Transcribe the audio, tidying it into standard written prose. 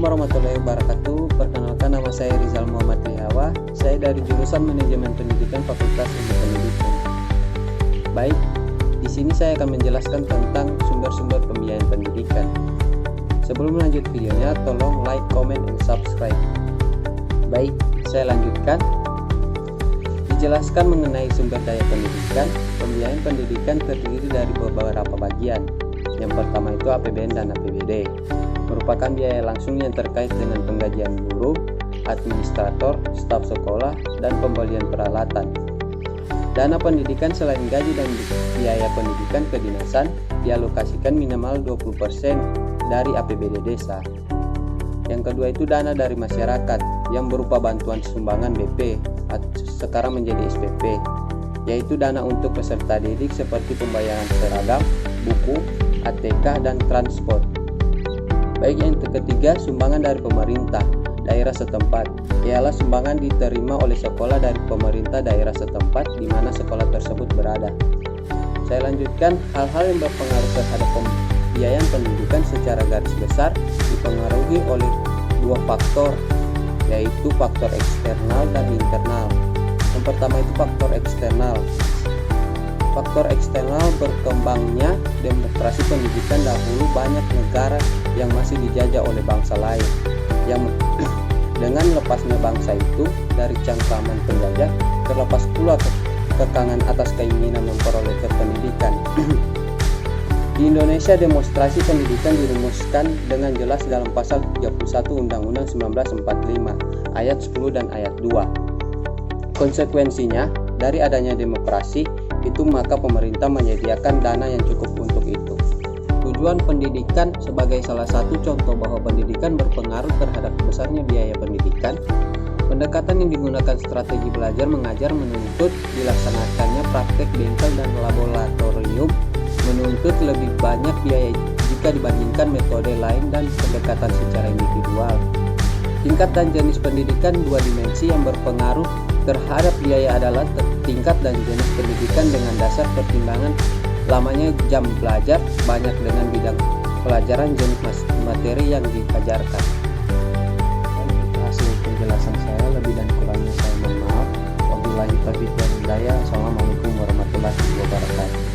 Assalamualaikum warahmatullahi wabarakatuh. Perkenalkan, nama saya Rizal Muhammad Rihawa. Saya dari jurusan Manajemen Pendidikan Fakultas Ilmu Pendidikan. Baik, di sini saya akan menjelaskan tentang sumber-sumber pembiayaan pendidikan. Sebelum lanjut videonya, tolong like, comment, and subscribe. Baik, saya lanjutkan. Dijelaskan mengenai sumber daya pendidikan. Pembiayaan pendidikan terdiri dari beberapa bagian. Yang pertama itu APBN dan APBD, merupakan biaya langsung yang terkait dengan penggajian guru, administrator, staf sekolah, dan pembelian peralatan. Dana pendidikan selain gaji dan biaya pendidikan kedinasan dialokasikan minimal 20% dari APBD desa. Yang kedua itu dana dari masyarakat yang berupa bantuan sumbangan BP atau sekarang menjadi SPP, yaitu dana untuk peserta didik seperti pembayaran seragam, buku, ATK, dan transport. Baik, yang ketiga, sumbangan dari pemerintah daerah setempat, ialah sumbangan diterima oleh sekolah dari pemerintah daerah setempat di mana sekolah tersebut berada. Saya lanjutkan, hal-hal yang berpengaruh terhadap pembiayaan pendidikan secara garis besar dipengaruhi oleh dua faktor, yaitu faktor eksternal dan internal. Yang pertama itu faktor eksternal. Faktor eksternal berkembangnya demokrasi pendidikan. Dahulu banyak negara yang masih dijajah oleh bangsa lain, yang dengan lepasnya bangsa itu dari cengkraman penjajah, terlepas pula kekangan atas keinginan memperoleh pendidikan. Di Indonesia, demonstrasi pendidikan dirumuskan dengan jelas dalam pasal 31 Undang-Undang 1945 ayat 10 dan ayat 2. Konsekuensinya, dari adanya demokrasi itu maka pemerintah menyediakan dana yang cukup untuk itu. Tujuan pendidikan sebagai salah satu contoh bahwa pendidikan berpengaruh terhadap besarnya biaya pendidikan. Pendekatan yang digunakan strategi belajar mengajar menuntut dilaksanakannya praktek bengkel dan laboratorium, menuntut lebih banyak biaya jika dibandingkan metode lain dan pendekatan secara individual. Tingkat dan jenis pendidikan dua dimensi yang berpengaruh terhadap biaya adalah tingkat dan jenis pendidikan dengan dasar pertimbangan lamanya jam belajar, banyak dengan bidang pelajaran, jenis materi yang diajarkan. Itu hasil penjelasan saya, lebih dan kurangnya saya mohon maaf. Wabillahi taufiq wal hidayah. Assalamualaikum warahmatullahi wabarakatuh.